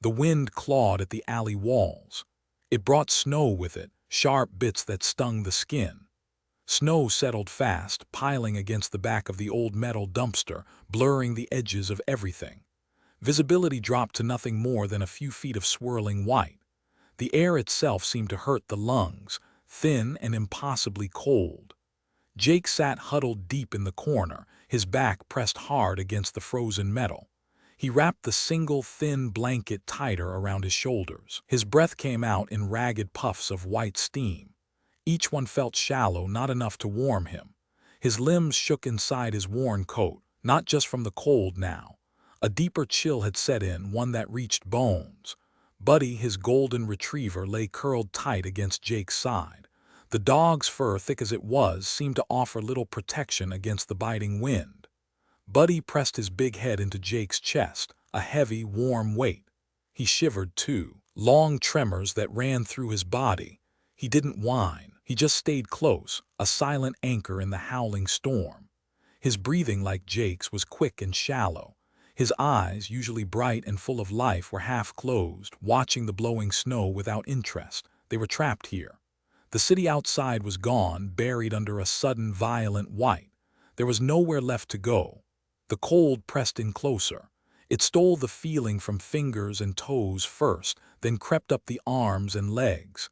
The wind clawed at the alley walls. It brought snow with it, sharp bits that stung the skin. Snow settled fast, piling against the back of the old metal dumpster, blurring the edges of everything. Visibility dropped to nothing more than a few feet of swirling white. The air itself seemed to hurt the lungs, thin and impossibly cold. Jake sat huddled deep in the corner, his back pressed hard against the frozen metal. He wrapped the single thin blanket tighter around his shoulders. His breath came out in ragged puffs of white steam. Each one felt shallow, not enough to warm him. His limbs shook inside his worn coat, not just from the cold now. A deeper chill had set in, one that reached bones. Buddy, his golden retriever, lay curled tight against Jake's side. The dog's fur, thick as it was, seemed to offer little protection against the biting wind. Buddy pressed his big head into Jake's chest, a heavy, warm weight. He shivered too, long tremors that ran through his body. He didn't whine, he just stayed close, a silent anchor in the howling storm. His breathing, like Jake's, was quick and shallow. His eyes, usually bright and full of life, were half closed, watching the blowing snow without interest. They were trapped here. The city outside was gone, buried under a sudden, violent white. There was nowhere left to go. The cold pressed in closer. It stole the feeling from fingers and toes first, then crept up the arms and legs.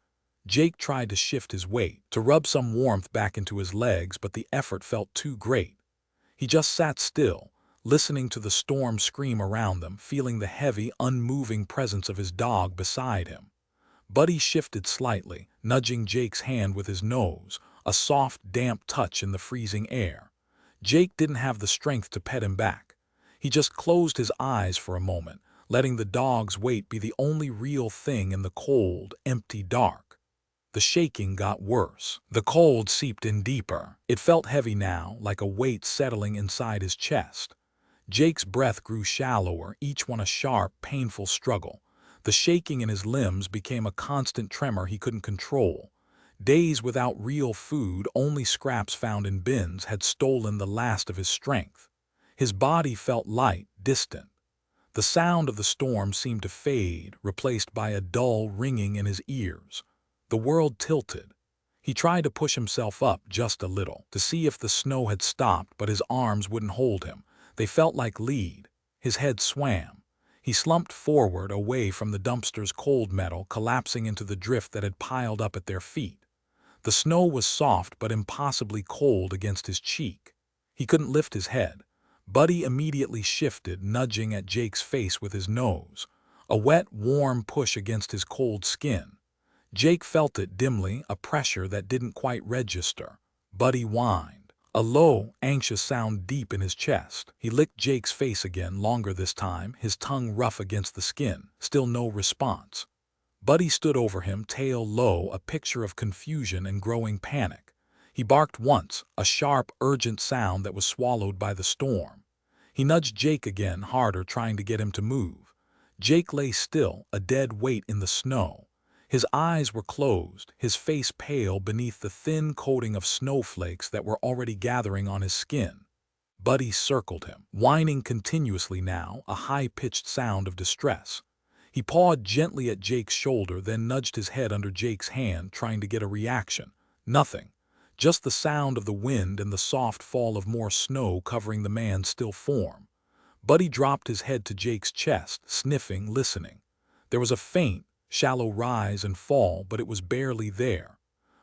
Jake tried to shift his weight, to rub some warmth back into his legs, but the effort felt too great. He just sat still, listening to the storm scream around them, feeling the heavy, unmoving presence of his dog beside him. Buddy shifted slightly, nudging Jake's hand with his nose, a soft, damp touch in the freezing air. Jake didn't have the strength to pet him back. He just closed his eyes for a moment, letting the dog's weight be the only real thing in the cold, empty dark. The shaking got worse. The cold seeped in deeper. It felt heavy now, like a weight settling inside his chest. Jake's breath grew shallower, each one a sharp, painful struggle. The shaking in his limbs became a constant tremor he couldn't control. Days without real food, only scraps found in bins, had stolen the last of his strength. His body felt light, distant. The sound of the storm seemed to fade, replaced by a dull ringing in his ears. The world tilted. He tried to push himself up just a little, to see if the snow had stopped, but his arms wouldn't hold him. They felt like lead. His head swam. He slumped forward, away from the dumpster's cold metal, collapsing into the drift that had piled up at their feet. The snow was soft but impossibly cold against his cheek. He couldn't lift his head. Buddy immediately shifted, nudging at Jake's face with his nose. A wet, warm push against his cold skin. Jake felt it dimly, a pressure that didn't quite register. Buddy whined. A low, anxious sound deep in his chest. He licked Jake's face again, longer this time, his tongue rough against the skin. Still no response. Buddy stood over him, tail low, a picture of confusion and growing panic. He barked once, a sharp, urgent sound that was swallowed by the storm. He nudged Jake again, harder, trying to get him to move. Jake lay still, a dead weight in the snow. His eyes were closed, his face pale beneath the thin coating of snowflakes that were already gathering on his skin. Buddy circled him, whining continuously now, a high-pitched sound of distress. He pawed gently at Jake's shoulder, then nudged his head under Jake's hand, trying to get a reaction. Nothing. Just the sound of the wind and the soft fall of more snow covering the man's still form. Buddy dropped his head to Jake's chest, sniffing, listening. There was a faint, shallow rise and fall, but it was barely there.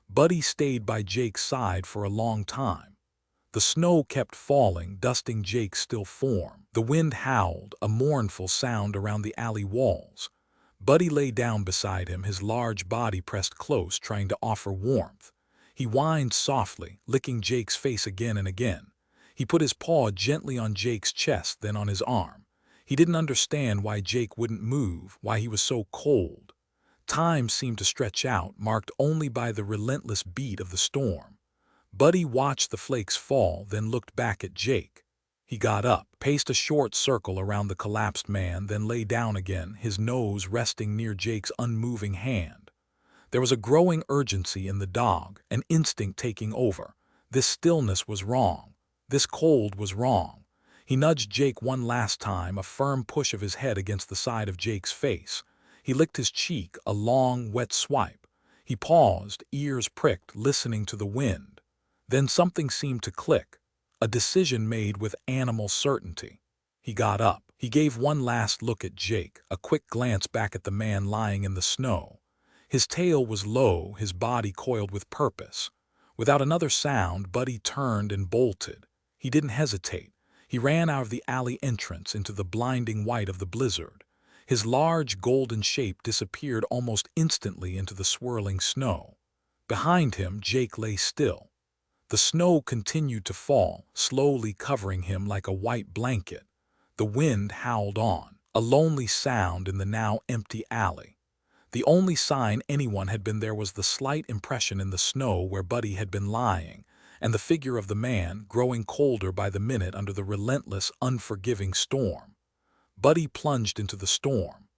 Buddy stayed by Jake's side for a long time. The snow kept falling, dusting Jake's still form. The wind howled, a mournful sound around the alley walls. Buddy lay down beside him, his large body pressed close, trying to offer warmth. He whined softly, licking Jake's face again and again. He put his paw gently on Jake's chest, then on his arm. He didn't understand why Jake wouldn't move, why he was so cold. Time seemed to stretch out, marked only by the relentless beat of the storm. Buddy watched the flakes fall, then looked back at Jake. He got up, paced a short circle around the collapsed man, then lay down again, his nose resting near Jake's unmoving hand. There was a growing urgency in the dog, an instinct taking over. This stillness was wrong. This cold was wrong. He nudged Jake one last time, a firm push of his head against the side of Jake's face. He licked his cheek, a long, wet swipe. He paused, ears pricked, listening to the wind. Then something seemed to click, a decision made with animal certainty. He got up. He gave one last look at Jake, a quick glance back at the man lying in the snow. His tail was low, his body coiled with purpose. Without another sound, Buddy turned and bolted. He didn't hesitate. He ran out of the alley entrance into the blinding white of the blizzard. His large golden shape disappeared almost instantly into the swirling snow. Behind him, Jake lay still. The snow continued to fall, slowly covering him like a white blanket. The wind howled on, a lonely sound in the now empty alley. The only sign anyone had been there was the slight impression in the snow where Buddy had been lying, and the figure of the man growing colder by the minute under the relentless, unforgiving storm. Buddy plunged into the storm.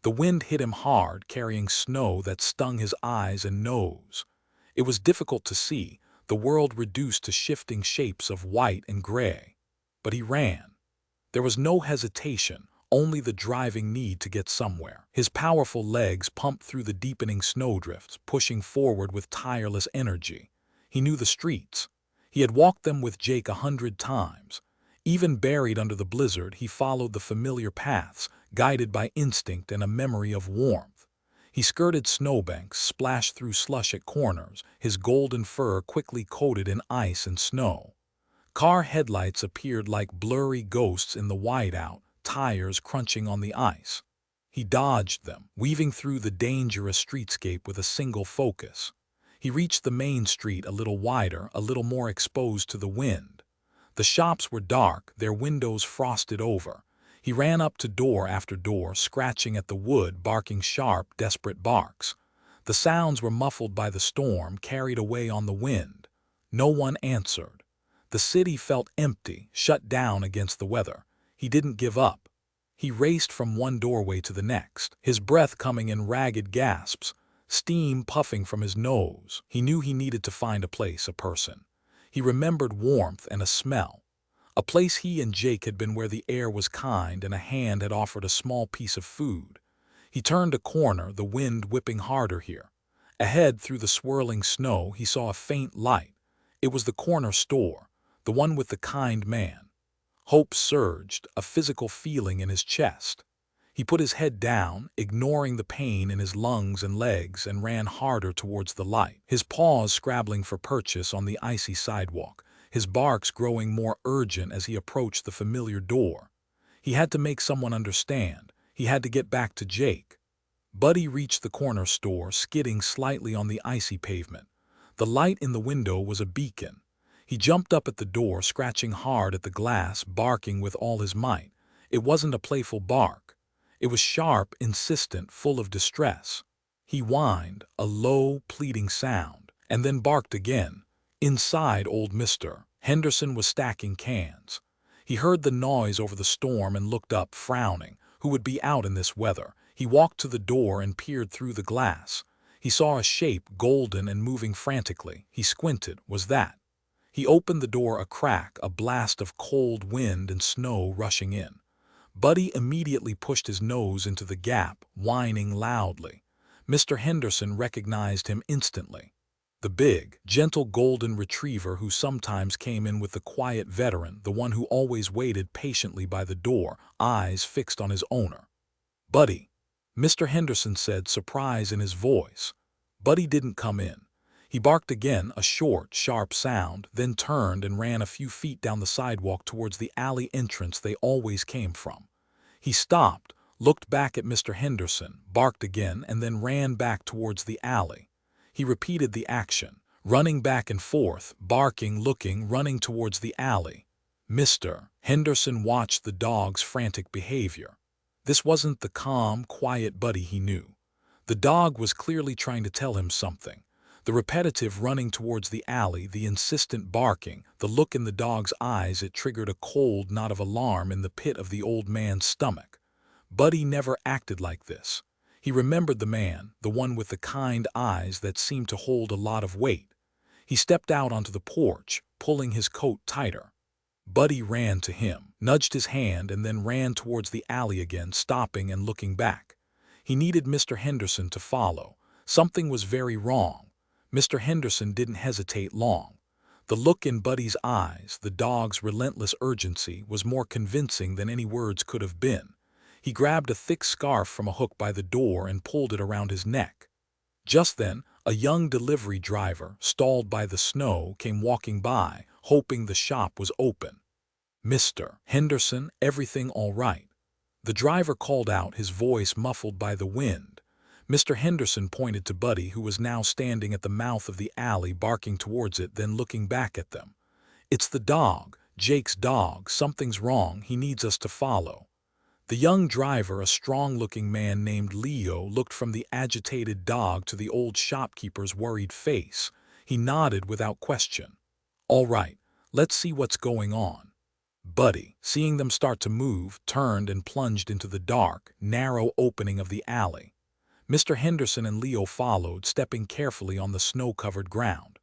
The wind hit him hard, carrying snow that stung his eyes and nose. It was difficult to see, the world reduced to shifting shapes of white and gray. But he ran. There was no hesitation, only the driving need to get somewhere. His powerful legs pumped through the deepening snowdrifts, pushing forward with tireless energy. He knew the streets. He had walked them with Jake 100 times. Even buried under the blizzard, he followed the familiar paths, guided by instinct and a memory of warmth. He skirted snowbanks, splashed through slush at corners, his golden fur quickly coated in ice and snow. Car headlights appeared like blurry ghosts in the whiteout, tires crunching on the ice. He dodged them, weaving through the dangerous streetscape with a single focus. He reached the main street a little wider, a little more exposed to the wind. The shops were dark, their windows frosted over. He ran up to door after door, scratching at the wood, barking sharp, desperate barks. The sounds were muffled by the storm, carried away on the wind. No one answered. The city felt empty, shut down against the weather. He didn't give up. He raced from one doorway to the next, his breath coming in ragged gasps, steam puffing from his nose. He knew he needed to find a place, a person. He remembered warmth and a smell. A place he and Jake had been where the air was kind and a hand had offered a small piece of food. He turned a corner, the wind whipping harder here. Ahead, through the swirling snow, he saw a faint light. It was the corner store, the one with the kind man. Hope surged, a physical feeling in his chest. He put his head down, ignoring the pain in his lungs and legs, and ran harder towards the light, his paws scrabbling for purchase on the icy sidewalk, his barks growing more urgent as he approached the familiar door. He had to make someone understand. He had to get back to Jake. Buddy reached the corner store, skidding slightly on the icy pavement. The light in the window was a beacon. He jumped up at the door, scratching hard at the glass, barking with all his might. It wasn't a playful bark. It was sharp, insistent, full of distress. He whined, a low, pleading sound, and then barked again. Inside, old Mr. Henderson was stacking cans. He heard the noise over the storm and looked up, frowning. Who would be out in this weather? He walked to the door and peered through the glass. He saw a shape, golden and moving frantically. He squinted. Was that? He opened the door a crack, a blast of cold wind and snow rushing in. Buddy immediately pushed his nose into the gap, whining loudly. Mr. Henderson recognized him instantly. The big, gentle golden retriever who sometimes came in with the quiet veteran, the one who always waited patiently by the door, eyes fixed on his owner. "Buddy," Mr. Henderson said, surprise in his voice. Buddy didn't come in. He barked again, a short, sharp sound, then turned and ran a few feet down the sidewalk towards the alley entrance they always came from. He stopped, looked back at Mr. Henderson, barked again, and then ran back towards the alley. He repeated the action, running back and forth, barking, looking, running towards the alley. Mr. Henderson watched the dog's frantic behavior. This wasn't the calm, quiet Buddy he knew. The dog was clearly trying to tell him something. The repetitive running towards the alley, the insistent barking, the look in the dog's eyes, it triggered a cold knot of alarm in the pit of the old man's stomach. Buddy never acted like this. He remembered the man, the one with the kind eyes that seemed to hold a lot of weight. He stepped out onto the porch, pulling his coat tighter. Buddy ran to him. nudged his hand, and then ran towards the alley again, stopping and looking back. He needed Mr. Henderson to follow. Something was very wrong. Mr. Henderson didn't hesitate long. The look in Buddy's eyes, the dog's relentless urgency, was more convincing than any words could have been. He grabbed a thick scarf from a hook by the door and pulled it around his neck. Just then, a young delivery driver, stalled by the snow, came walking by, hoping the shop was open. "Mr. Henderson, everything all right?" The driver called out, his voice muffled by the wind. Mr. Henderson pointed to Buddy, who was now standing at the mouth of the alley, barking towards it, then looking back at them. "It's the dog, Jake's dog. Something's wrong. He needs us to follow." The young driver, a strong-looking man named Leo, looked from the agitated dog to the old shopkeeper's worried face. He nodded without question. "All right, let's see what's going on." Buddy, seeing them start to move, turned and plunged into the dark, narrow opening of the alley. Mr. Henderson and Leo followed, stepping carefully on the snow-covered ground.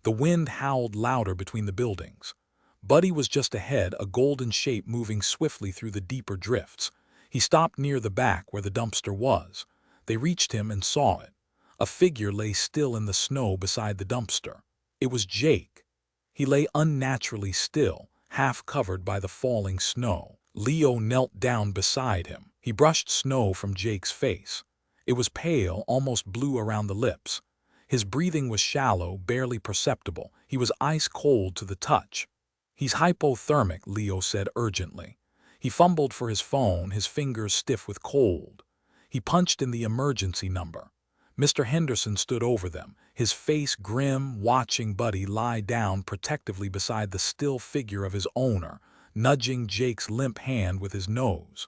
The wind howled louder between the buildings. Buddy was just ahead, a golden shape moving swiftly through the deeper drifts. He stopped near the back where the dumpster was. They reached him and saw it. A figure lay still in the snow beside the dumpster. It was Jake. He lay unnaturally still, half covered by the falling snow. Leo knelt down beside him. He brushed snow from Jake's face. It was pale, almost blue around the lips. His breathing was shallow, barely perceptible. He was ice cold to the touch. "He's hypothermic," Leo said urgently. He fumbled for his phone, his fingers stiff with cold. He punched in the emergency number. Mr. Henderson stood over them, his face grim, watching Buddy lie down protectively beside the still figure of his owner, nudging Jake's limp hand with his nose.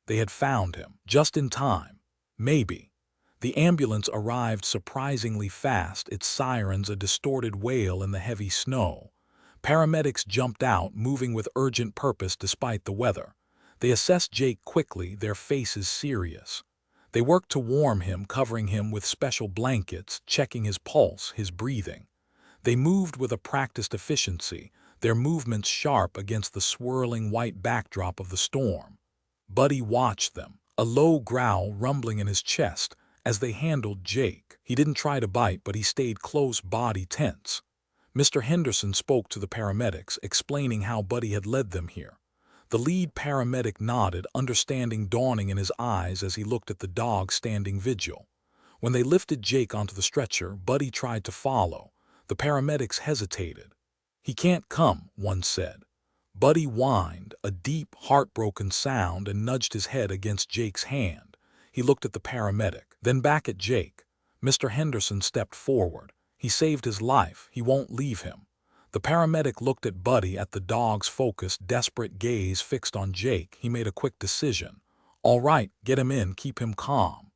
They had found him, just in time. Maybe. The ambulance arrived surprisingly fast, its sirens a distorted wail in the heavy snow. Paramedics jumped out, moving with urgent purpose despite the weather. They assessed Jake quickly, their faces serious. They worked to warm him, covering him with special blankets, checking his pulse, his breathing. They moved with a practiced efficiency, their movements sharp against the swirling white backdrop of the storm. Buddy watched them, a low growl rumbling in his chest as they handled Jake. He didn't try to bite, but he stayed close, body tense. Mr. Henderson spoke to the paramedics, explaining how Buddy had led them here. The lead paramedic nodded, understanding dawning in his eyes as he looked at the dog standing vigil. When they lifted Jake onto the stretcher, Buddy tried to follow. The paramedics hesitated. "He can't come," one said. Buddy whined, a deep, heartbroken sound, and nudged his head against Jake's hand. He looked at the paramedic, then back at Jake. Mr. Henderson stepped forward. "He saved his life. He won't leave him." The paramedic looked at Buddy, at the dog's focused, desperate gaze fixed on Jake. He made a quick decision. "All right, get him in, keep him calm."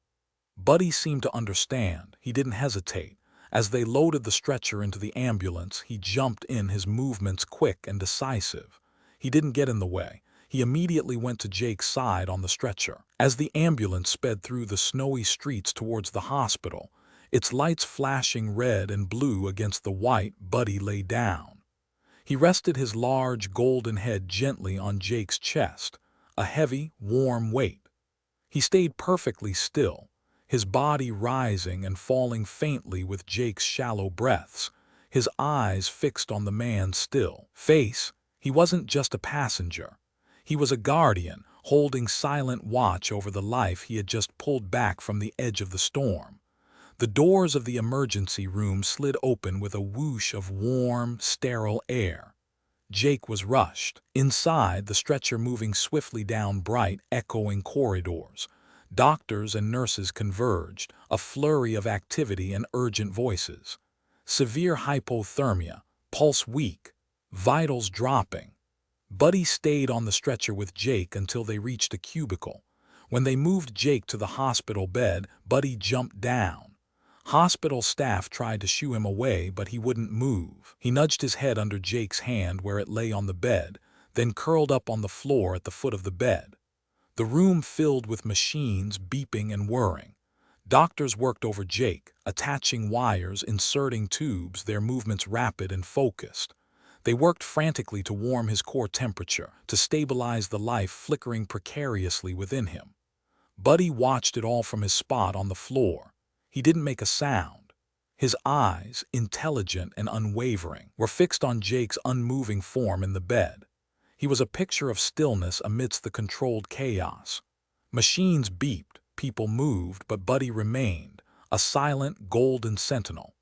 Buddy seemed to understand. He didn't hesitate. As they loaded the stretcher into the ambulance, he jumped in, his movements quick and decisive. He didn't get in the way. He immediately went to Jake's side on the stretcher. As the ambulance sped through the snowy streets towards the hospital, its lights flashing red and blue against the white, Buddy lay down. He rested his large, golden head gently on Jake's chest, a heavy, warm weight. He stayed perfectly still, his body rising and falling faintly with Jake's shallow breaths, his eyes fixed on the man's still face. He wasn't just a passenger. He was a guardian, holding silent watch over the life he had just pulled back from the edge of the storm. The doors of the emergency room slid open with a whoosh of warm, sterile air. Jake was rushed. Inside, the stretcher moving swiftly down bright, echoing corridors. Doctors and nurses converged, a flurry of activity and urgent voices. Severe hypothermia, pulse weak, vitals dropping. Buddy stayed on the stretcher with Jake until they reached a cubicle. When they moved Jake to the hospital bed, Buddy jumped down. Hospital staff tried to shoo him away, but he wouldn't move. He nudged his head under Jake's hand where it lay on the bed, then curled up on the floor at the foot of the bed. The room filled with machines beeping and whirring. Doctors worked over Jake, attaching wires, inserting tubes, their movements rapid and focused. They worked frantically to warm his core temperature, to stabilize the life flickering precariously within him. Buddy watched it all from his spot on the floor. He didn't make a sound. His eyes, intelligent and unwavering, were fixed on Jake's unmoving form in the bed. He was a picture of stillness amidst the controlled chaos. Machines beeped, people moved, but Buddy remained, a silent, golden sentinel.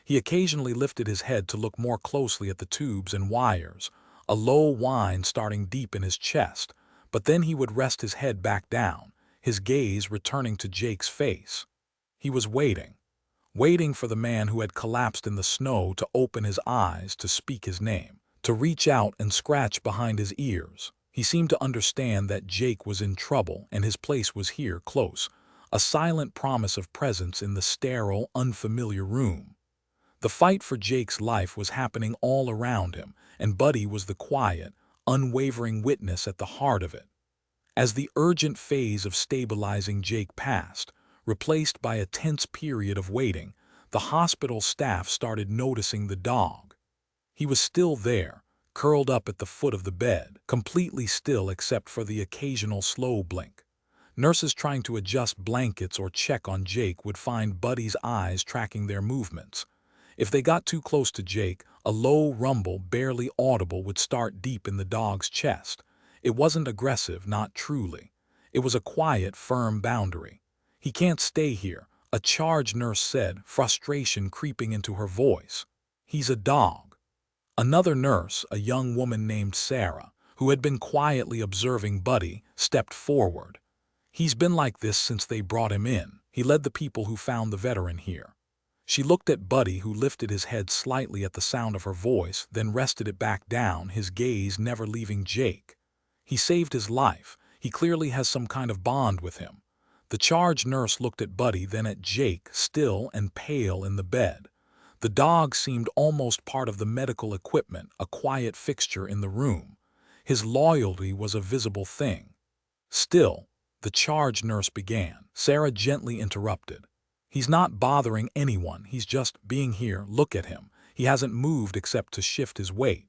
He occasionally lifted his head to look more closely at the tubes and wires, a low whine starting deep in his chest, but then he would rest his head back down, his gaze returning to Jake's face. He was waiting for the man who had collapsed in the snow to open his eyes, to speak his name, to reach out and scratch behind his ears. He seemed to understand that Jake was in trouble and his place was here, close, a silent promise of presence in the sterile, unfamiliar room. The fight for Jake's life was happening all around him, and Buddy was the quiet, unwavering witness at the heart of it. As the urgent phase of stabilizing Jake passed, replaced by a tense period of waiting, the hospital staff started noticing the dog. He was still there, curled up at the foot of the bed, completely still except for the occasional slow blink. Nurses trying to adjust blankets or check on Jake would find Buddy's eyes tracking their movements. If they got too close to Jake, a low rumble, barely audible, would start deep in the dog's chest. It wasn't aggressive, not truly. It was a quiet, firm boundary. "He can't stay here," a charge nurse said, frustration creeping into her voice. "He's a dog." Another nurse, a young woman named Sarah, who had been quietly observing Buddy, stepped forward. "He's been like this since they brought him in. He led the people who found the veteran here." She looked at Buddy, who lifted his head slightly at the sound of her voice, then rested it back down, his gaze never leaving Jake. "He saved his life. He clearly has some kind of bond with him." The charge nurse looked at Buddy, then at Jake, still and pale in the bed. The dog seemed almost part of the medical equipment, a quiet fixture in the room. His loyalty was a visible thing. "Still," the charge nurse began. Sarah gently interrupted. "He's not bothering anyone, he's just being here. Look at him. He hasn't moved except to shift his weight."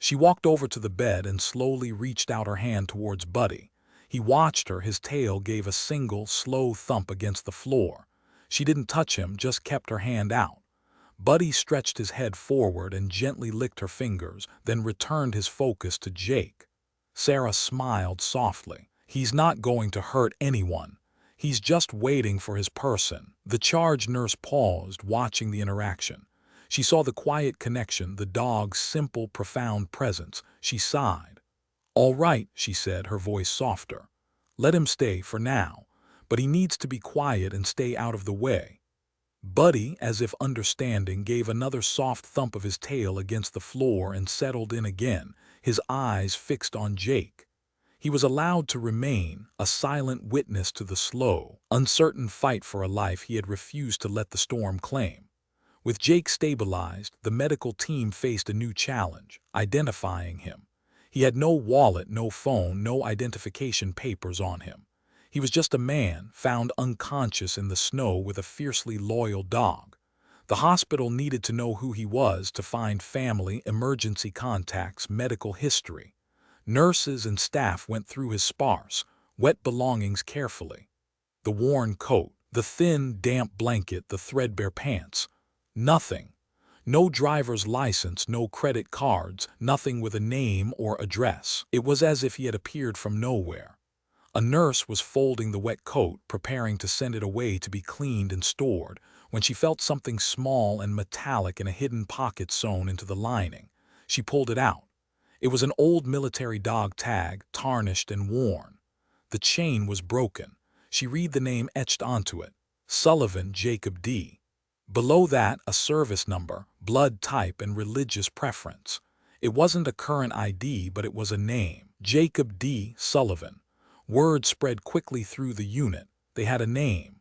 She walked over to the bed and slowly reached out her hand towards Buddy. He watched her, his tail gave a single, slow thump against the floor. She didn't touch him, just kept her hand out. Buddy stretched his head forward and gently licked her fingers, then returned his focus to Jake. Sarah smiled softly. "He's not going to hurt anyone. He's just waiting for his person." The charge nurse paused, watching the interaction. She saw the quiet connection, the dog's simple, profound presence. She sighed. "All right," she said, her voice softer. "Let him stay for now, but he needs to be quiet and stay out of the way." Buddy, as if understanding, gave another soft thump of his tail against the floor and settled in again, his eyes fixed on Jake. He was allowed to remain, a silent witness to the slow, uncertain fight for a life he had refused to let the storm claim. With Jake stabilized, the medical team faced a new challenge: identifying him. He had no wallet, no phone, no identification papers on him. He was just a man, found unconscious in the snow with a fiercely loyal dog. The hospital needed to know who he was to find family, emergency contacts, medical history. Nurses and staff went through his sparse, wet belongings carefully. The worn coat, the thin, damp blanket, the threadbare pants. Nothing. No driver's license, no credit cards, nothing with a name or address. It was as if he had appeared from nowhere. A nurse was folding the wet coat, preparing to send it away to be cleaned and stored, when she felt something small and metallic in a hidden pocket sewn into the lining. She pulled it out. It was an old military dog tag, tarnished and worn. The chain was broken. She read the name etched onto it: Sullivan Jacob D. Below that, a service number, blood type, and religious preference. It wasn't a current ID, but it was a name: Jacob D. Sullivan. Word spread quickly through the unit. They had a name.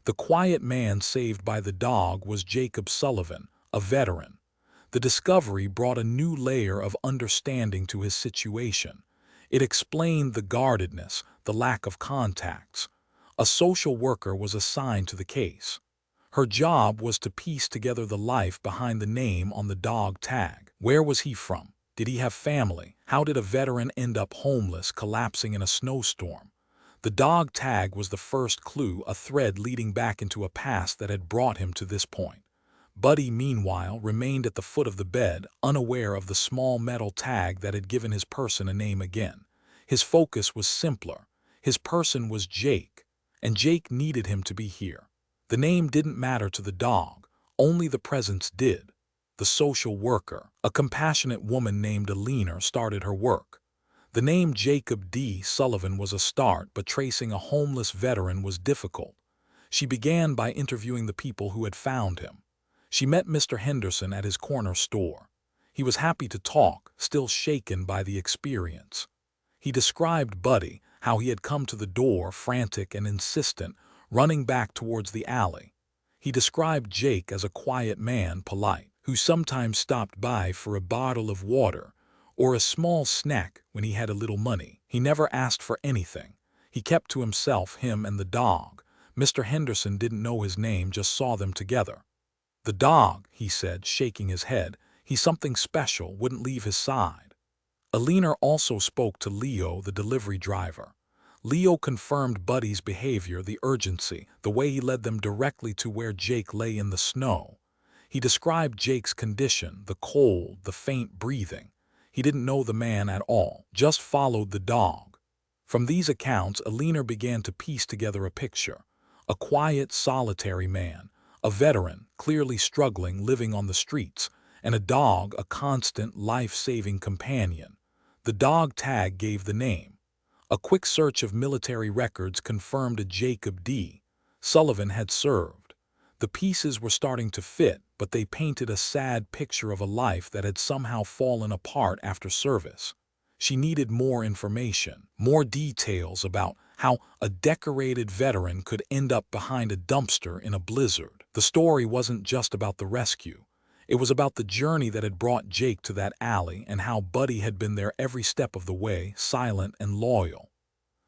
The quiet man saved by the dog was Jacob Sullivan, a veteran. The discovery brought a new layer of understanding to his situation. It explained the guardedness, the lack of contacts. A social worker was assigned to the case. Her job was to piece together the life behind the name on the dog tag. Where was he from? Did he have family? How did a veteran end up homeless, collapsing in a snowstorm? The dog tag was the first clue, a thread leading back into a past that had brought him to this point. Buddy, meanwhile, remained at the foot of the bed, unaware of the small metal tag that had given his person a name again. His focus was simpler. His person was Jake, and Jake needed him to be here. The name didn't matter to the dog, only the presence did. The social worker, a compassionate woman named Alina, started her work. The name Jacob D. Sullivan was a start, but tracing a homeless veteran was difficult. She began by interviewing the people who had found him. She met Mr. Henderson at his corner store. He was happy to talk, still shaken by the experience. He described Buddy, how he had come to the door, frantic and insistent, running back towards the alley. He described Jake as a quiet man, polite, who sometimes stopped by for a bottle of water or a small snack when he had a little money. He never asked for anything. He kept to himself, him and the dog. Mr. Henderson didn't know his name, just saw them together. "The dog," he said, shaking his head. "He's something special, wouldn't leave his side." Alina also spoke to Leo, the delivery driver. Leo confirmed Buddy's behavior, the urgency, the way he led them directly to where Jake lay in the snow. He described Jake's condition, the cold, the faint breathing. He didn't know the man at all, just followed the dog. From these accounts, Alina began to piece together a picture. A quiet, solitary man, a veteran, clearly struggling, living on the streets, and a dog, a constant, life-saving companion. The dog tag gave the name. A quick search of military records confirmed a Jacob D. Sullivan had served. The pieces were starting to fit, but they painted a sad picture of a life that had somehow fallen apart after service. She needed more information, more details about how a decorated veteran could end up behind a dumpster in a blizzard. The story wasn't just about the rescue. It was about the journey that had brought Jake to that alley and how Buddy had been there every step of the way, silent and loyal.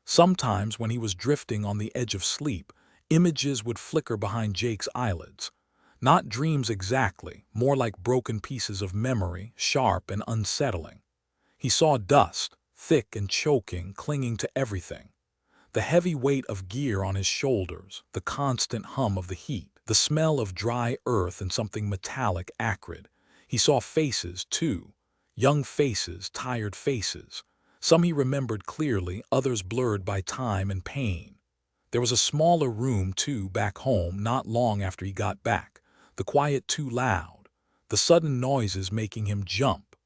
Sometimes when he was drifting on the edge of sleep, images would flicker behind Jake's eyelids. Not dreams exactly, more like broken pieces of memory, sharp and unsettling. He saw dust, thick and choking, clinging to everything. The heavy weight of gear on his shoulders, the constant hum of the heat, the smell of dry earth and something metallic, acrid. He saw faces, too. Young faces, tired faces. Some he remembered clearly, others blurred by time and pain. There was a smaller room, too, back home, not long after he got back. The quiet too loud. The sudden noises making him jump.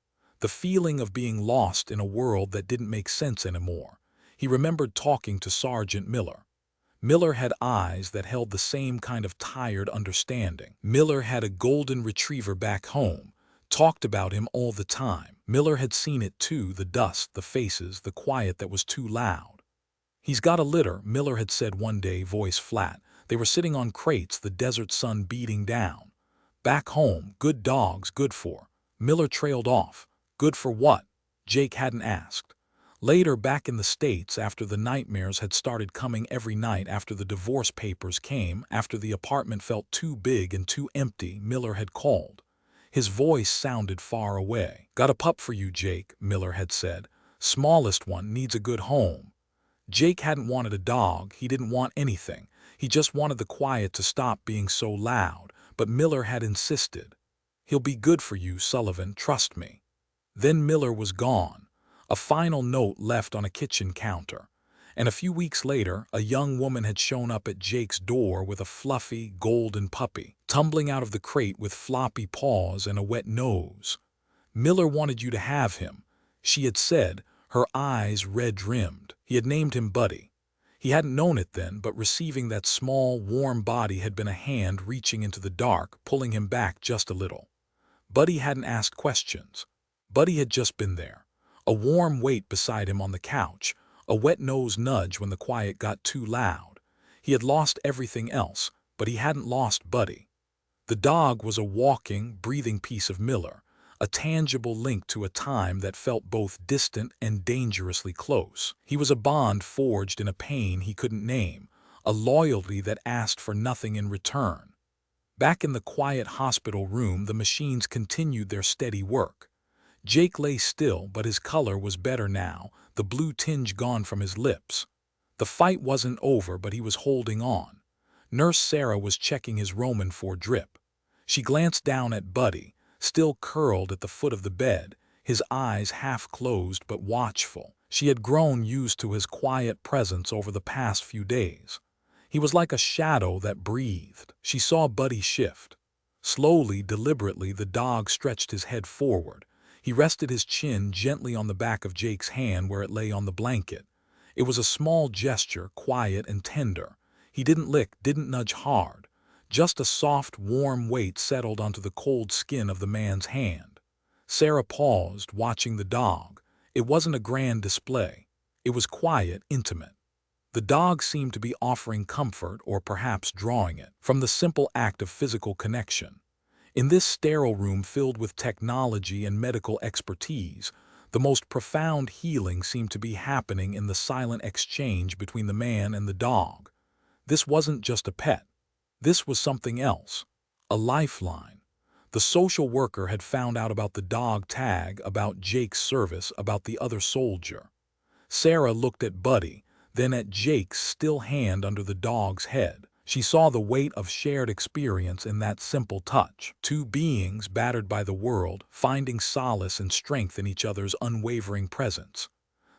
The feeling of being lost in a world that didn't make sense anymore. He remembered talking to Sergeant Miller. Miller had eyes that held the same kind of tired understanding. Miller had a golden retriever back home, talked about him all the time. Miller had seen it too, the dust, the faces, the quiet that was too loud. "He's got a litter," Miller had said one day, voice flat. They were sitting on crates, the desert sun beating down. "Back home, good dogs, good for." Miller trailed off. Good for what? Jake hadn't asked. Later, back in the States, after the nightmares had started coming every night, after the divorce papers came, after the apartment felt too big and too empty, Miller had called. His voice sounded far away. "Got a pup for you, Jake," Miller had said. "Smallest one, needs a good home." Jake hadn't wanted a dog, he didn't want anything. He just wanted the quiet to stop being so loud, but Miller had insisted. "He'll be good for you, Sullivan, trust me." Then Miller was gone. A final note left on a kitchen counter. And a few weeks later, a young woman had shown up at Jake's door with a fluffy, golden puppy, tumbling out of the crate with floppy paws and a wet nose. "Miller wanted you to have him," she had said, her eyes red-rimmed. He had named him Buddy. He hadn't known it then, but receiving that small, warm body had been a hand reaching into the dark, pulling him back just a little. Buddy hadn't asked questions. Buddy had just been there. A warm weight beside him on the couch, a wet-nosed nudge when the quiet got too loud. He had lost everything else, but he hadn't lost Buddy. The dog was a walking, breathing piece of Miller, a tangible link to a time that felt both distant and dangerously close. He was a bond forged in a pain he couldn't name, a loyalty that asked for nothing in return. Back in the quiet hospital room, the machines continued their steady work. Jake lay still, but his color was better now, the blue tinge gone from his lips. The fight wasn't over, but he was holding on. Nurse Sarah was checking his Roman IV drip. She glanced down at Buddy, still curled at the foot of the bed, his eyes half closed but watchful. She had grown used to his quiet presence over the past few days. He was like a shadow that breathed. She saw Buddy shift. Slowly, deliberately, the dog stretched his head forward. He rested his chin gently on the back of Jake's hand where it lay on the blanket. It was a small gesture, quiet and tender. He didn't lick, didn't nudge hard. Just a soft, warm weight settled onto the cold skin of the man's hand. Sarah paused, watching the dog. It wasn't a grand display. It was quiet, intimate. The dog seemed to be offering comfort, or perhaps drawing it, from the simple act of physical connection. In this sterile room filled with technology and medical expertise, the most profound healing seemed to be happening in the silent exchange between the man and the dog. This wasn't just a pet. This was something else. A lifeline. The social worker had found out about the dog tag, about Jake's service, about the other soldier. Sarah looked at Buddy, then at Jake's still hand under the dog's head. She saw the weight of shared experience in that simple touch. Two beings battered by the world, finding solace and strength in each other's unwavering presence.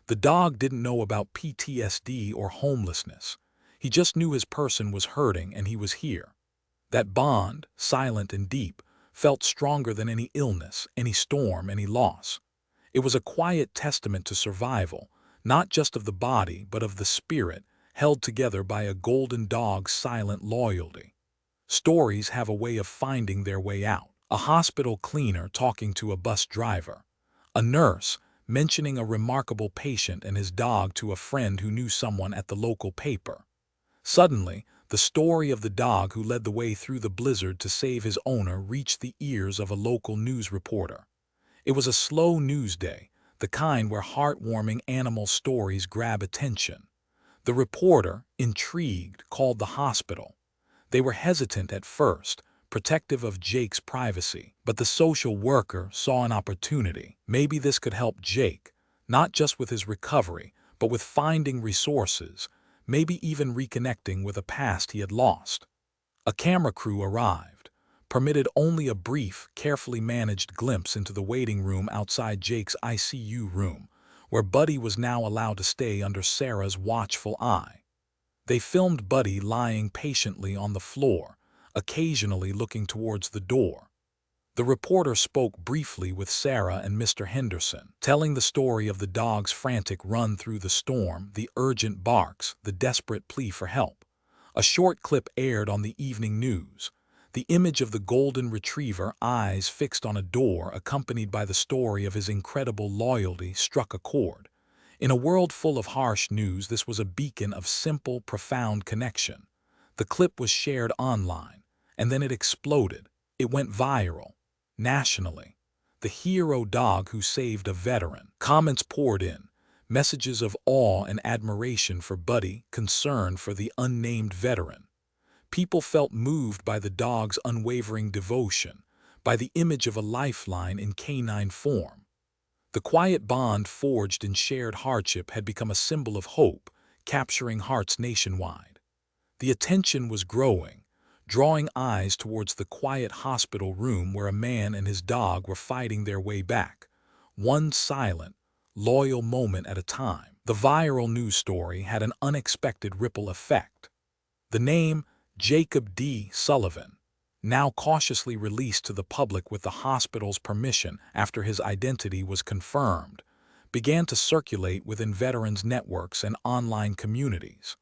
The dog didn't know about PTSD or homelessness. He just knew his person was hurting and he was here. That bond, silent and deep, felt stronger than any illness, any storm, any loss. It was a quiet testament to survival, not just of the body but of the spirit, held together by a golden dog's silent loyalty. Stories have a way of finding their way out. A hospital cleaner talking to a bus driver. A nurse mentioning a remarkable patient and his dog to a friend who knew someone at the local paper. Suddenly, the story of the dog who led the way through the blizzard to save his owner reached the ears of a local news reporter. It was a slow news day, the kind where heartwarming animal stories grab attention. The reporter, intrigued, called the hospital. They were hesitant at first, protective of Jake's privacy, but the social worker saw an opportunity. Maybe this could help Jake, not just with his recovery, but with finding resources, maybe even reconnecting with a past he had lost. A camera crew arrived, permitted only a brief, carefully managed glimpse into the waiting room outside Jake's ICU room, where Buddy was now allowed to stay under Sarah's watchful eye. They filmed Buddy lying patiently on the floor, occasionally looking towards the door. The reporter spoke briefly with Sarah and Mr. Henderson, telling the story of the dog's frantic run through the storm, the urgent barks, the desperate plea for help. A short clip aired on the evening news. The image of the golden retriever, eyes fixed on a door, accompanied by the story of his incredible loyalty, struck a chord. In a world full of harsh news, this was a beacon of simple, profound connection. The clip was shared online, and then it exploded. It went viral. Nationally. The hero dog who saved a veteran. Comments poured in. Messages of awe and admiration for Buddy, concern for the unnamed veteran. People felt moved by the dog's unwavering devotion, by the image of a lifeline in canine form. The quiet bond forged in shared hardship had become a symbol of hope, capturing hearts nationwide. The attention was growing, drawing eyes towards the quiet hospital room where a man and his dog were fighting their way back, one silent, loyal moment at a time. The viral news story had an unexpected ripple effect. The name, Jacob D. Sullivan, now cautiously released to the public with the hospital's permission after his identity was confirmed, began to circulate within veterans' networks and online communities.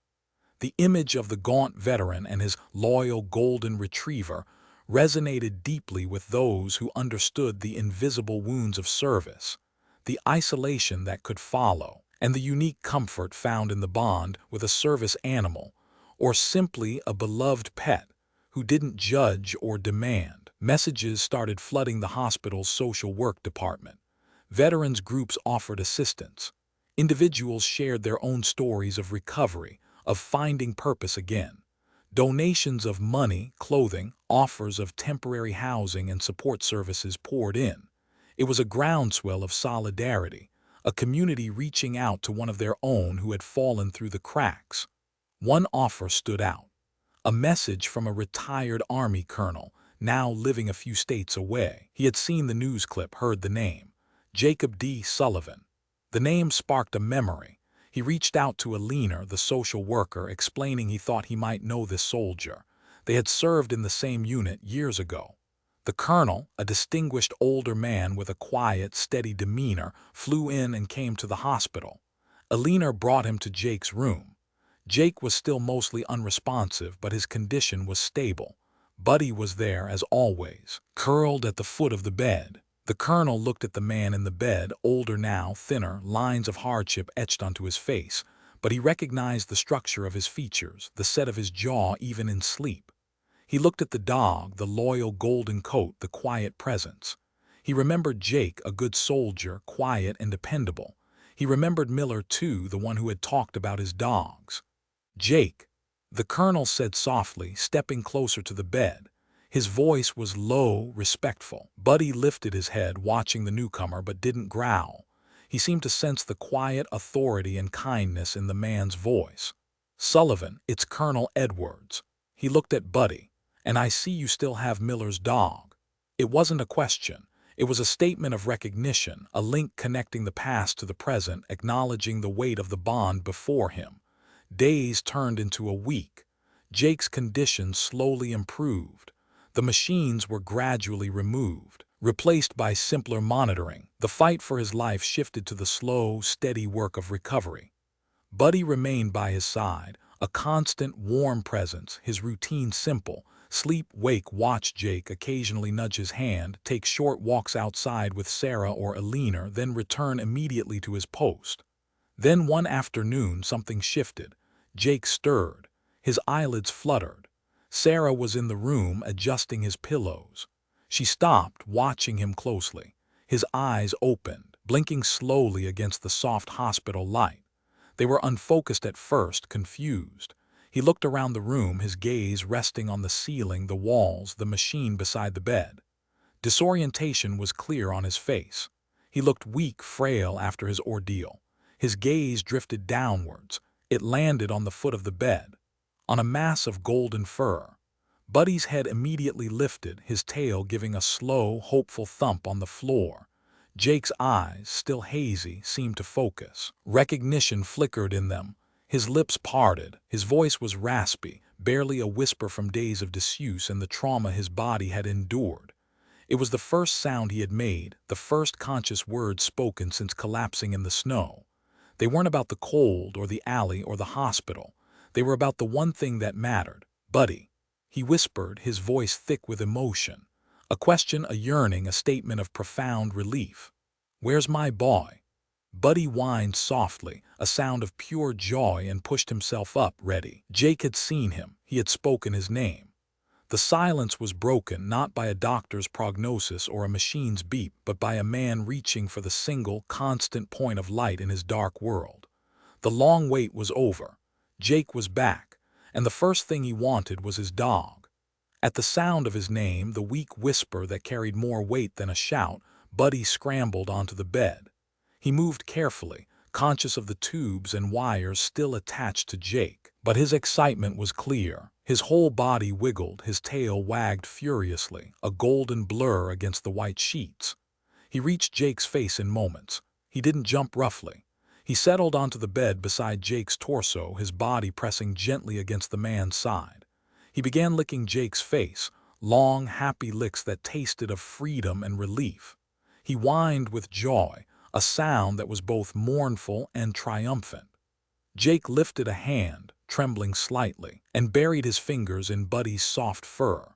The image of the gaunt veteran and his loyal golden retriever resonated deeply with those who understood the invisible wounds of service, the isolation that could follow, and the unique comfort found in the bond with a service animal, or simply a beloved pet who didn't judge or demand. Messages started flooding the hospital's social work department. Veterans groups offered assistance. Individuals shared their own stories of recovery, of finding purpose again. Donations of money, clothing, offers of temporary housing and support services poured in. It was a groundswell of solidarity, a community reaching out to one of their own who had fallen through the cracks. One offer stood out. A message from a retired Army colonel, now living a few states away. He had seen the news clip, heard the name. Jacob D. Sullivan. The name sparked a memory. He reached out to Alina, the social worker, explaining he thought he might know this soldier. They had served in the same unit years ago. The colonel, a distinguished older man with a quiet, steady demeanor, flew in and came to the hospital. Alina brought him to Jake's room. Jake was still mostly unresponsive, but his condition was stable. Buddy was there, as always, curled at the foot of the bed. The colonel looked at the man in the bed, older now, thinner, lines of hardship etched onto his face, but he recognized the structure of his features, the set of his jaw even in sleep. He looked at the dog, the loyal golden coat, the quiet presence. He remembered Jake, a good soldier, quiet and dependable. He remembered Miller, too, the one who had talked about his dogs. "Jake," the colonel said softly, stepping closer to the bed. His voice was low, respectful. Buddy lifted his head, watching the newcomer, but didn't growl. He seemed to sense the quiet authority and kindness in the man's voice. "Sullivan, it's Colonel Edwards." He looked at Buddy. "And I see you still have Miller's dog." It wasn't a question. It was a statement of recognition, a link connecting the past to the present, acknowledging the weight of the bond before him. Days turned into a week. Jake's condition slowly improved. The machines were gradually removed, replaced by simpler monitoring. The fight for his life shifted to the slow, steady work of recovery. Buddy remained by his side, a constant, warm presence, his routine simple. Sleep, wake, watch. Jake occasionally nudge his hand, take short walks outside with Sarah or Alina, then return immediately to his post. Then one afternoon something shifted. Jake stirred. His eyelids fluttered. Sarah was in the room adjusting his pillows. She stopped, watching him closely. His eyes opened, blinking slowly against the soft hospital light. They were unfocused at first, confused. He looked around the room, his gaze resting on the ceiling, the walls, the machine beside the bed. Disorientation was clear on his face. He looked weak, frail after his ordeal. His gaze drifted downwards. It landed on the foot of the bed, on a mass of golden fur. Buddy's head immediately lifted, his tail giving a slow, hopeful thump on the floor. Jake's eyes, still hazy, seemed to focus. Recognition flickered in them. His lips parted. His voice was raspy, barely a whisper from days of disuse and the trauma his body had endured. It was the first sound he had made, the first conscious words spoken since collapsing in the snow. They weren't about the cold or the alley or the hospital. They were about the one thing that mattered. "Buddy," he whispered, his voice thick with emotion. A question, a yearning, a statement of profound relief. "Where's my boy?" Buddy whined softly, a sound of pure joy, and pushed himself up, ready. Jake had seen him. He had spoken his name. The silence was broken, not by a doctor's prognosis or a machine's beep, but by a man reaching for the single, constant point of light in his dark world. The long wait was over. Jake was back, and the first thing he wanted was his dog. At the sound of his name, the weak whisper that carried more weight than a shout, Buddy scrambled onto the bed. He moved carefully, conscious of the tubes and wires still attached to Jake. But his excitement was clear. His whole body wiggled, his tail wagged furiously, a golden blur against the white sheets. He reached Jake's face in moments. He didn't jump roughly. He settled onto the bed beside Jake's torso, his body pressing gently against the man's side. He began licking Jake's face, long, happy licks that tasted of freedom and relief. He whined with joy, a sound that was both mournful and triumphant. Jake lifted a hand, trembling slightly, and buried his fingers in Buddy's soft fur.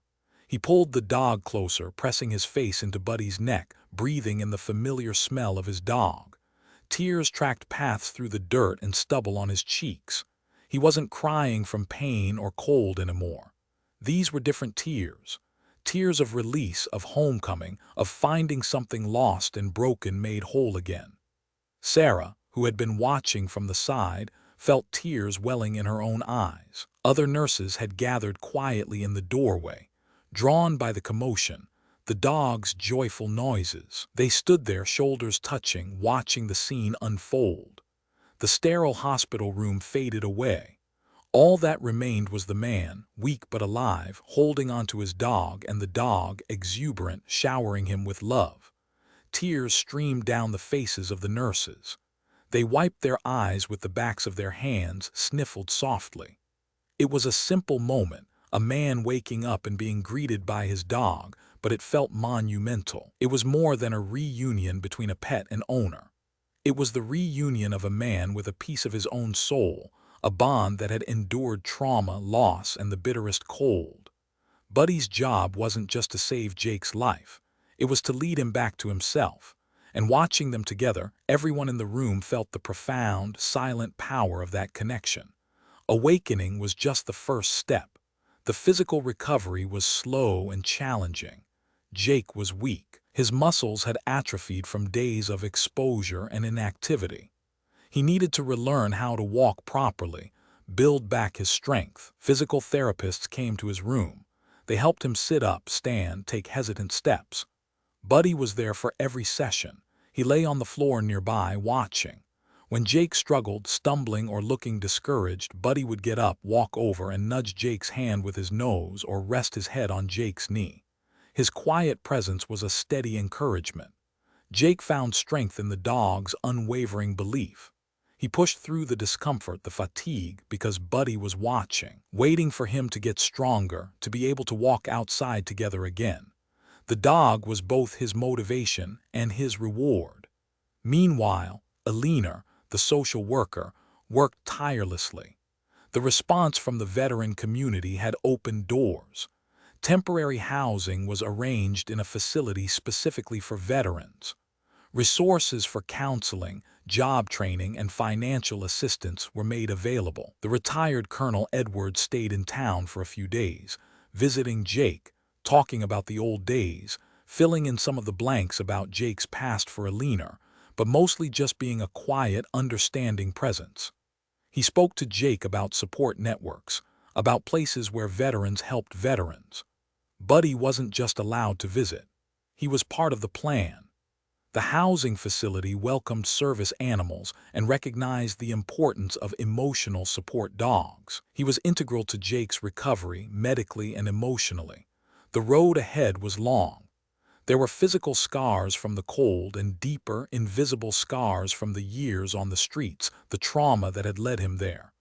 He pulled the dog closer, pressing his face into Buddy's neck, breathing in the familiar smell of his dog. Tears tracked paths through the dirt and stubble on his cheeks. He wasn't crying from pain or cold anymore. These were different tears. Tears of release, of homecoming, of finding something lost and broken made whole again. Sarah, who had been watching from the side, felt tears welling in her own eyes. Other nurses had gathered quietly in the doorway, drawn by the commotion, the dog's joyful noises. They stood there, shoulders touching, watching the scene unfold. The sterile hospital room faded away. All that remained was the man, weak but alive, holding onto his dog, and the dog, exuberant, showering him with love. Tears streamed down the faces of the nurses. They wiped their eyes with the backs of their hands, sniffled softly. It was a simple moment, a man waking up and being greeted by his dog, but it felt monumental. It was more than a reunion between a pet and owner. It was the reunion of a man with a piece of his own soul, a bond that had endured trauma, loss, and the bitterest cold. Buddy's job wasn't just to save Jake's life. It was to lead him back to himself. And watching them together, everyone in the room felt the profound, silent power of that connection. Awakening was just the first step. The physical recovery was slow and challenging. Jake was weak. His muscles had atrophied from days of exposure and inactivity. He needed to relearn how to walk properly, build back his strength. Physical therapists came to his room. They helped him sit up, stand, take hesitant steps. Buddy was there for every session. He lay on the floor nearby, watching. When Jake struggled, stumbling or looking discouraged, Buddy would get up, walk over, and nudge Jake's hand with his nose or rest his head on Jake's knee. His quiet presence was a steady encouragement. Jake found strength in the dog's unwavering belief. He pushed through the discomfort, the fatigue, because Buddy was watching, waiting for him to get stronger, to be able to walk outside together again. The dog was both his motivation and his reward. Meanwhile, Alina, the social worker, worked tirelessly. The response from the veteran community had opened doors. Temporary housing was arranged in a facility specifically for veterans. Resources for counseling, job training, and financial assistance were made available. The retired Colonel Edwards stayed in town for a few days, visiting Jake, talking about the old days, filling in some of the blanks about Jake's past for Alina, but mostly just being a quiet, understanding presence. He spoke to Jake about support networks, about places where veterans helped veterans. Buddy wasn't just allowed to visit. He was part of the plan. The housing facility welcomed service animals and recognized the importance of emotional support dogs. He was integral to Jake's recovery, medically and emotionally. The road ahead was long. There were physical scars from the cold and deeper, invisible scars from the years on the streets, the trauma that had led him there.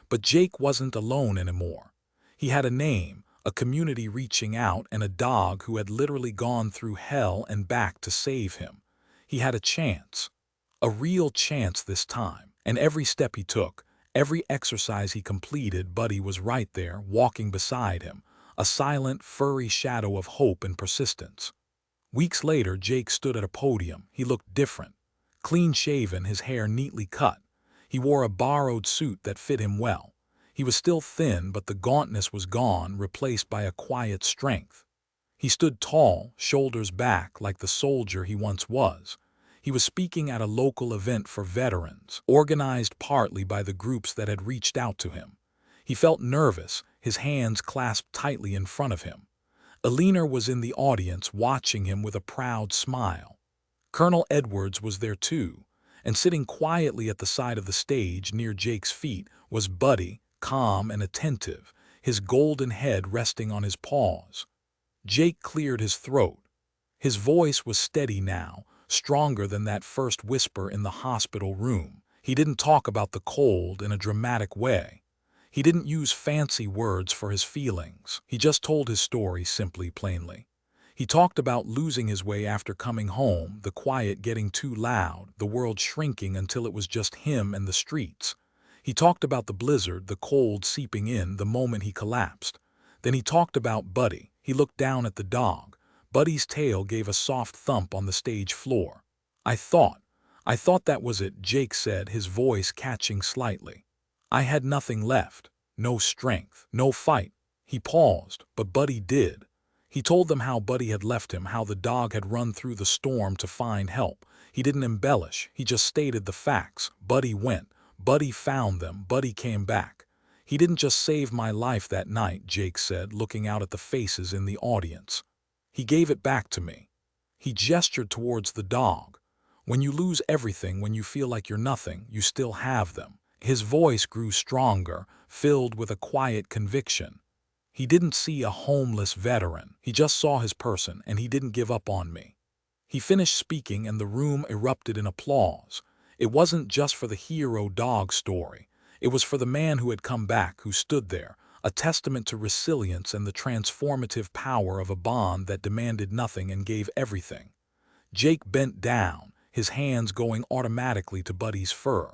But Jake wasn't alone anymore. He had a name, a community reaching out, and a dog who had literally gone through hell and back to save him. He had a chance. A real chance this time. And every step he took, every exercise he completed, Buddy was right there, walking beside him, a silent, furry shadow of hope and persistence. Weeks later, Jake stood at a podium. He looked different. Clean-shaven, his hair neatly cut. He wore a borrowed suit that fit him well. He was still thin, but the gauntness was gone, replaced by a quiet strength. He stood tall, shoulders back, like the soldier he once was. He was speaking at a local event for veterans, organized partly by the groups that had reached out to him. He felt nervous, his hands clasped tightly in front of him. Alina was in the audience, watching him with a proud smile. Colonel Edwards was there too, and sitting quietly at the side of the stage near Jake's feet was Buddy, calm and attentive, his golden head resting on his paws. Jake cleared his throat. His voice was steady now, stronger than that first whisper in the hospital room. He didn't talk about the cold in a dramatic way. He didn't use fancy words for his feelings. He just told his story simply, plainly. He talked about losing his way after coming home, the quiet getting too loud, the world shrinking until it was just him and the streets. He talked about the blizzard, the cold seeping in the moment he collapsed. Then he talked about Buddy. He looked down at the dog. Buddy's tail gave a soft thump on the stage floor. I thought that was it," Jake said, his voice catching slightly. "I had nothing left. No strength. No fight." He paused, but Buddy did. He told them how Buddy had left him, how the dog had run through the storm to find help. He didn't embellish, he just stated the facts. Buddy went. Buddy found them. Buddy came back. He didn't just save my life that night, Jake said, looking out at the faces in the audience. He gave it back to me. He gestured towards the dog. When you lose everything, when you feel like you're nothing, you still have them. His voice grew stronger, filled with a quiet conviction. He didn't see a homeless veteran. He just saw his person, and he didn't give up on me. He finished speaking, and the room erupted in applause. It wasn't just for the hero dog story. It was for the man who had come back, who stood there, a testament to resilience and the transformative power of a bond that demanded nothing and gave everything. Jake bent down, his hands going automatically to Buddy's fur.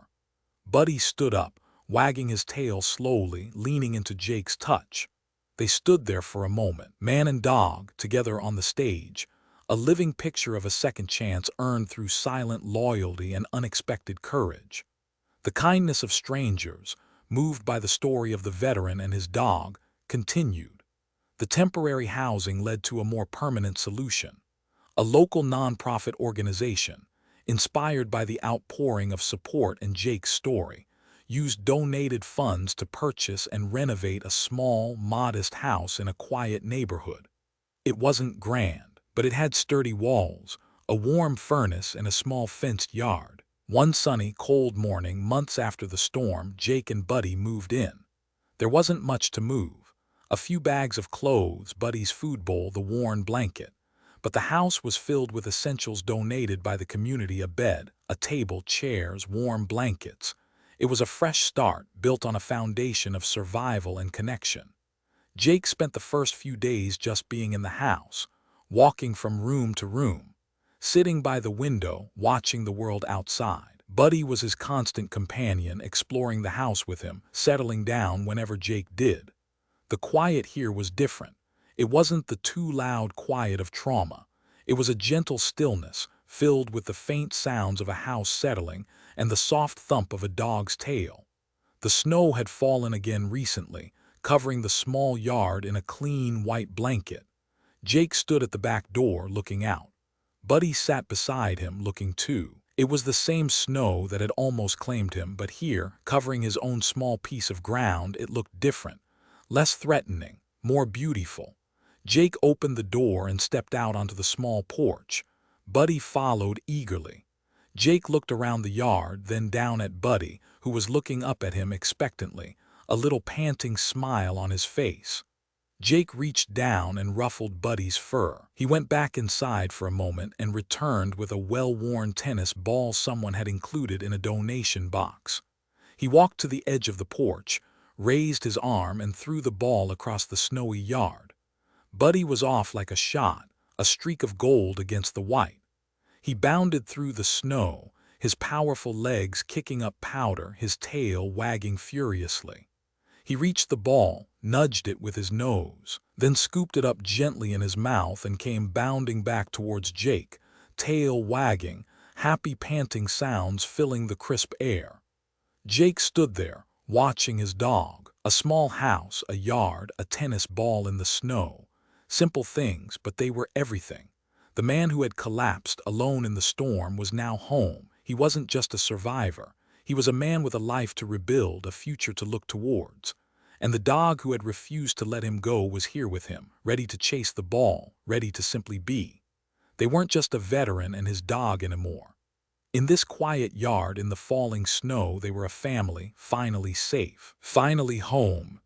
Buddy stood up, wagging his tail slowly, leaning into Jake's touch. They stood there for a moment, man and dog, together on the stage, a living picture of a second chance earned through silent loyalty and unexpected courage. The kindness of strangers, moved by the story of the veteran and his dog, continued. The temporary housing led to a more permanent solution. A local nonprofit organization, inspired by the outpouring of support in Jake's story, used donated funds to purchase and renovate a small, modest house in a quiet neighborhood. It wasn't grand, but it had sturdy walls, a warm furnace, and a small fenced yard. One sunny, cold morning, months after the storm, Jake and Buddy moved in. There wasn't much to move. A few bags of clothes, Buddy's food bowl, the worn blanket. But the house was filled with essentials donated by the community: a bed, a table, chairs, warm blankets. It was a fresh start, built on a foundation of survival and connection. Jake spent the first few days just being in the house, walking from room to room, sitting by the window, watching the world outside. Buddy was his constant companion, exploring the house with him, settling down whenever Jake did. The quiet here was different. It wasn't the too loud quiet of trauma. It was a gentle stillness, filled with the faint sounds of a house settling and the soft thump of a dog's tail. The snow had fallen again recently, covering the small yard in a clean white blanket. Jake stood at the back door, looking out. Buddy sat beside him, looking too. It was the same snow that had almost claimed him, but here, covering his own small piece of ground, it looked different, less threatening, more beautiful. Jake opened the door and stepped out onto the small porch. Buddy followed eagerly. Jake looked around the yard, then down at Buddy, who was looking up at him expectantly, a little panting smile on his face. Jake reached down and ruffled Buddy's fur. He went back inside for a moment and returned with a well-worn tennis ball someone had included in a donation box. He walked to the edge of the porch, raised his arm, and threw the ball across the snowy yard. Buddy was off like a shot, a streak of gold against the white. He bounded through the snow, his powerful legs kicking up powder, his tail wagging furiously. He reached the ball, nudged it with his nose, then scooped it up gently in his mouth and came bounding back towards Jake, tail wagging, happy panting sounds filling the crisp air. Jake stood there, watching his dog. A small house, a yard, a tennis ball in the snow. Simple things, but they were everything. The man who had collapsed alone in the storm was now home. He wasn't just a survivor. He was a man with a life to rebuild, a future to look towards. And the dog who had refused to let him go was here with him, ready to chase the ball, ready to simply be. They weren't just a veteran and his dog anymore. In this quiet yard in the falling snow, they were a family, finally safe, finally home.